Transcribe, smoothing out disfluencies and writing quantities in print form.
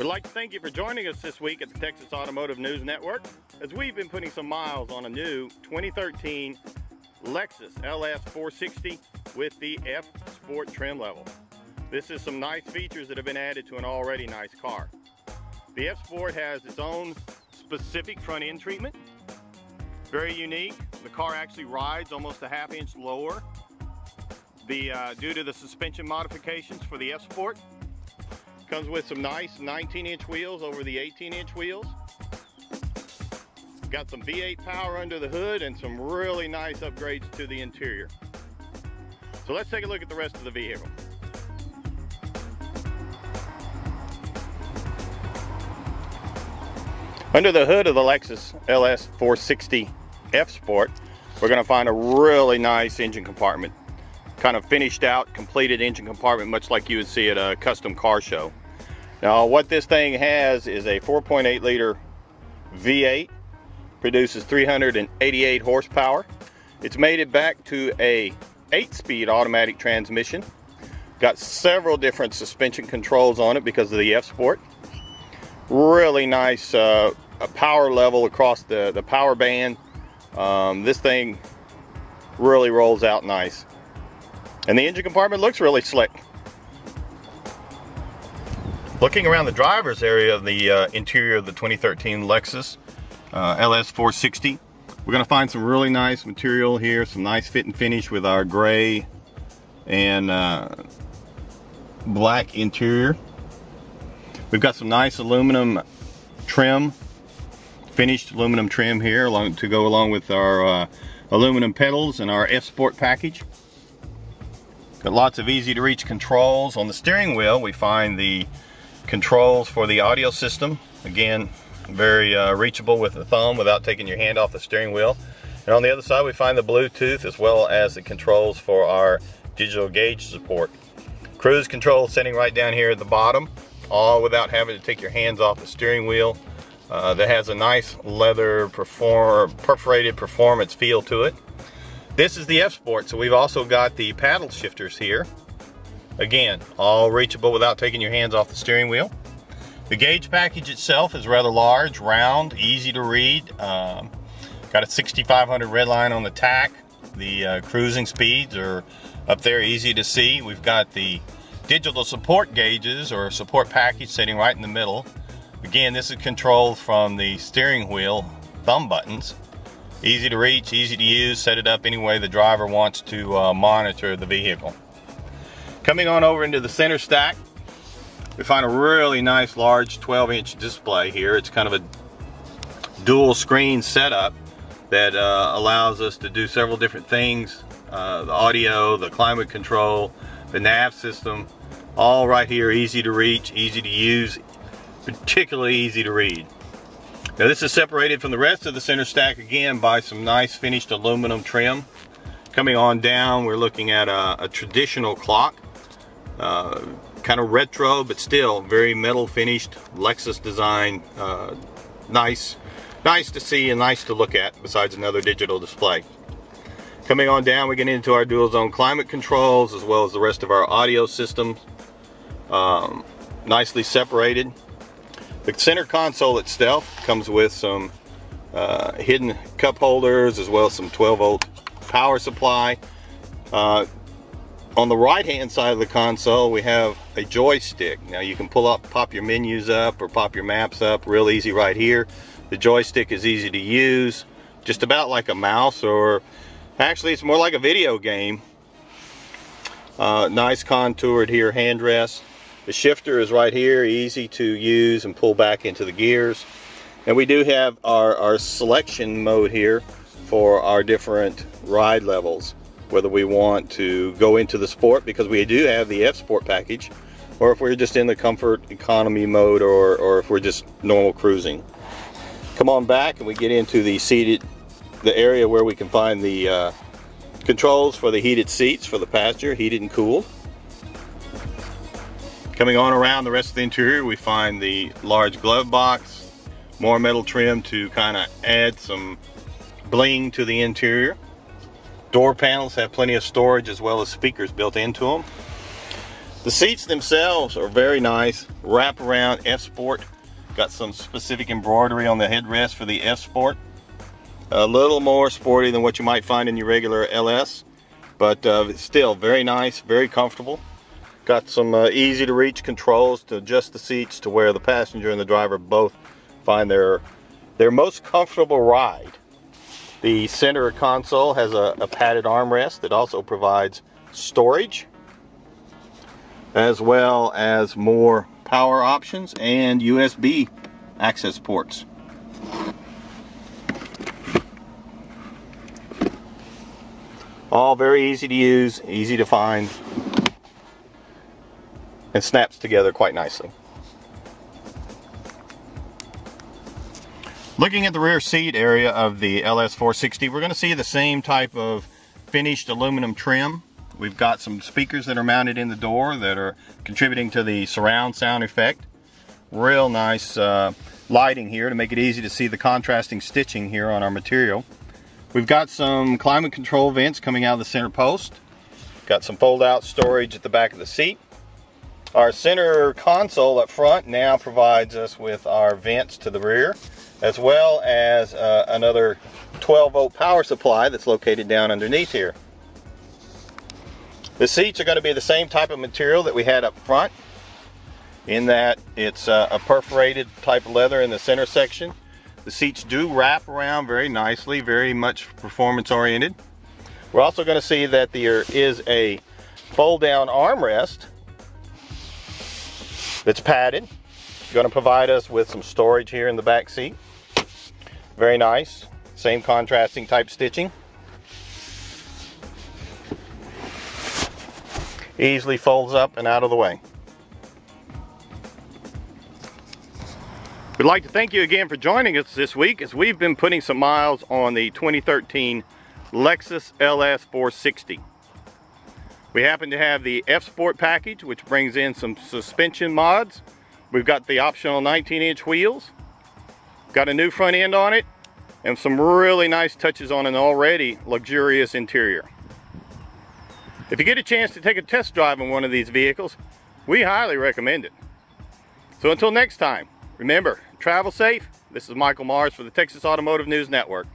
We'd like to thank you for joining us this week at the Texas Automotive News Network as we've been putting some miles on a new 2013 Lexus LS 460 with the F Sport trim level. This is some nice features that have been added to an already nice car. The F Sport has its own specific front end treatment. Very unique. The car actually rides almost a ½ inch lower due to the suspension modifications for the F Sport. Comes with some nice 19-inch wheels over the 18-inch wheels. Got some V8 power under the hood and some really nice upgrades to the interior. So let's take a look at the rest of the vehicle. Under the hood of the Lexus LS 460 F Sport, we're going to find a really nice engine compartment. Kind of finished out, completed engine compartment, much like you would see at a custom car show. Now, what this thing has is a 4.8 liter V8, produces 388 horsepower. It's made it back to a 8-speed automatic transmission. Got several different suspension controls on it because of the F Sport. Really nice power level across the power band. This thing really rolls out nice. And the engine compartment looks really slick. Looking around the driver's area of the interior of the 2013 Lexus LS 460, we're going to find some really nice material here, some nice fit and finish with our gray and black interior. We've got some nice aluminum trim, finished aluminum trim here to go along with our aluminum pedals and our F Sport package. Got lots of easy to reach controls. On the steering wheel we find the controls for the audio system. Again, very reachable with the thumb without taking your hand off the steering wheel. And on the other side we find the Bluetooth as well as the controls for our digital gauge support. Cruise control sitting right down here at the bottom, all without having to take your hands off the steering wheel. That has a nice leather perforated performance feel to it. This is the F Sport, so we've also got the paddle shifters here. Again, all reachable without taking your hands off the steering wheel. The gauge package itself is rather large, round, easy to read. Got a 6500 red line on the tach. The cruising speeds are up there, easy to see. We've got the digital support gauges or support package sitting right in the middle. Again, this is controlled from the steering wheel thumb buttons. Easy to reach, easy to use, set it up any way the driver wants to monitor the vehicle. Coming on over into the center stack, we find a really nice large 12-inch display here. It's kind of a dual screen setup that allows us to do several different things. The audio, the climate control, the nav system, all right here, easy to reach, easy to use, particularly easy to read. Now this is separated from the rest of the center stack again by some nice finished aluminum trim. Coming on down, we're looking at a traditional clock. Kind of retro, but still very metal finished Lexus design. Nice to see and nice to look at, besides another digital display. Coming on down, we get into our dual zone climate controls as well as the rest of our audio systems. Nicely separated. The center console itself comes with some hidden cup holders as well as some 12-volt power supply. On the right hand side of the console we have a joystick. Now you can pop your menus up or pop your maps up real easy right here. The joystick is easy to use, just about like a mouse, or actually it's more like a video game. Nice contoured here hand rest. The shifter is right here, easy to use and pull back into the gears. And we do have our selection mode here for our different ride levels, whether we want to go into the sport, because we do have the F Sport package, or if we're just in the comfort economy mode, or if we're just normal cruising. Come on back and we get into the area where we can find the controls for the heated seats for the passenger, heated and cooled. Coming on around the rest of the interior, we find the large glove box, more metal trim to kind of add some bling to the interior. Door panels have plenty of storage as well as speakers built into them. The seats themselves are very nice. Wrap around F Sport. Got some specific embroidery on the headrest for the F Sport. A little more sporty than what you might find in your regular LS, but still very nice, very comfortable. Got some easy to reach controls to adjust the seats to where the passenger and the driver both find their most comfortable ride. The center console has a padded armrest that also provides storage, as well as more power options and USB access ports. All very easy to use, easy to find, and snaps together quite nicely. Looking at the rear seat area of the LS 460, we're going to see the same type of finished aluminum trim. We've got some speakers that are mounted in the door that are contributing to the surround sound effect. Real nice lighting here to make it easy to see the contrasting stitching here on our material. We've got some climate control vents coming out of the center post. Got some fold-out storage at the back of the seat. Our center console up front now provides us with our vents to the rear, as well as another 12-volt power supply that's located down underneath here. The seats are going to be the same type of material that we had up front, in that it's a perforated type of leather in the center section. The seats do wrap around very nicely, very much performance oriented. We're also going to see that there is a fold down armrest that's padded. Going to provide us with some storage here in the back seat. Very nice. Same contrasting type stitching. Easily folds up and out of the way. We'd like to thank you again for joining us this week as we've been putting some miles on the 2013 Lexus LS 460. We happen to have the F Sport package, which brings in some suspension mods. We've got the optional 19-inch wheels, got a new front end on it, and some really nice touches on an already luxurious interior. If you get a chance to take a test drive on one of these vehicles, we highly recommend it. So until next time, remember, travel safe. This is Michael Mars for the Texas Automotive News Network.